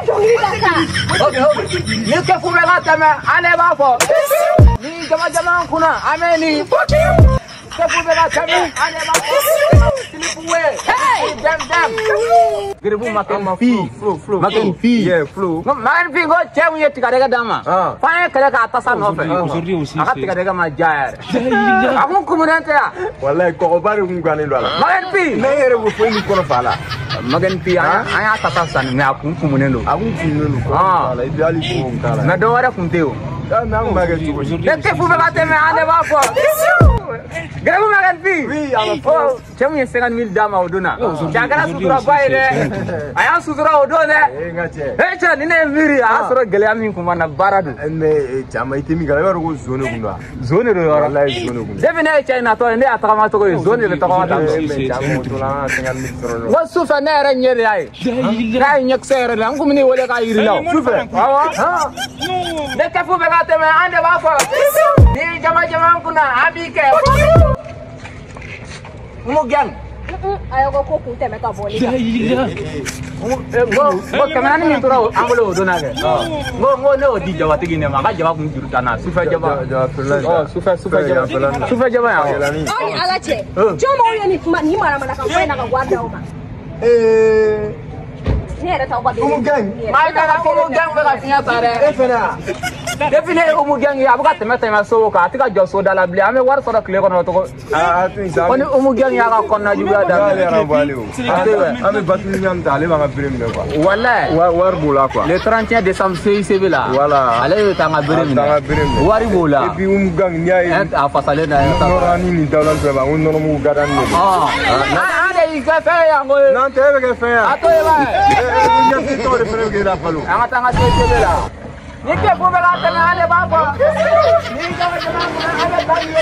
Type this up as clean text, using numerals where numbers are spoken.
Ni ke fu be ka tɛmɛ an de b'a fɔ ni jama kunna an bɛ nin ke fu be ka tɛmɛ an de b'a fɔ silifuwe dem giribu maken flow maken fi yeah flow maken fi ko cɛ mun ye tigadɛgɛ d'a ma f'an ye kɛlɛ k'a tasa nɔfɛ a ka tigadɛgɛ ma ja yɛrɛ a kun kumunen tɛ yan wallahi kɔgɔba de kun gannen don a la maken fi ne yɛrɛ b'o fɔ ni kɔnɔ fa la maken fi an y'a tasa sanni mais a kun kumunen don a kun kumunen don i bɛ hali kun k'a la mais dɔ wɛrɛ kun tɛ o mais an kun b'a kɛ cogo di ne ke fu bɛ ka tɛmɛ an de b'a fɔ gɛrɛbu maken fi cɛ mun ye 50 000 d'a ma o don na cɛ a kɛra suturaba ye dɛ a y'an sutura o don dɛ cɛ ni ne ye miiri a y'a sɔrɔ gɛlɛya min kun b'an na baara don mais caman i tɛ min kala i b'a dɔn ko zone kun don zone de don yɔrɔ wallahi zone kun depuis ne ye cɛ in natɔ ye ne y'a tagama cogo ye zone de bɛ tagama ta ko sufɛ ne yɛrɛ ɲɛ de y'a ye n'a ye ɲɛkisɛ yɛrɛ de an kun bɛ n'i wele k'a yiri la sufɛ awɔ ne kɛ fu bɛ ka tɛmɛ an de b'a fɔ ni jama kunna an b'i kɛ mu gɛn ayo ko kun tɛmɛ ka bɔ ko kɛmɛ min tora an bolo o donna kɛ ko ne y'o di jabatigi ne ma a ka jaba kun juru tan na sufɛ jaba sufɛ jaba yan aw ni ala cɛ jɔnmaw ye ni maramana kan fɔ in na ka wari d'aw ma ne yɛrɛ t'aw ka Umu gang maa i ka Umu gang bɛ ka fiɲɛ ta dɛ e fɛnɛ depuis ne ye Umu gang ye a bɛ ka tɛmɛ so kan a tɛ ka jɔ so da la bilen an bɛ wari sɔrɔ tile kɔnɔ cogo ko ni Umu gang y'a ka kɔnɔna juguya daminɛ an bɛ batuli ɲam ta ale b'an ka bere minɛ quoi wallahi wari b'o la quoi le 31 décembre CICB la voilà ale bɛ taa an ka bere minɛ wari b'o la et puis Umu gang n'i y'a ye a fasalen na yen nɔrɔ ni nin dawla bɛɛ ma ko nɔrɔmugu gadani de don an de y'i kɛ fɛn yan ko n'an tɛ e bɛ kɛ fɛn yan a to yen b'a ye ɲɛsi tɔw de fɛnɛ bɛ k'e la falo an ka taa an ka CICB la ni kɛ fu bɛ ka tɛmɛ an de b'a fɔ ni jama kunna an bɛ taa yen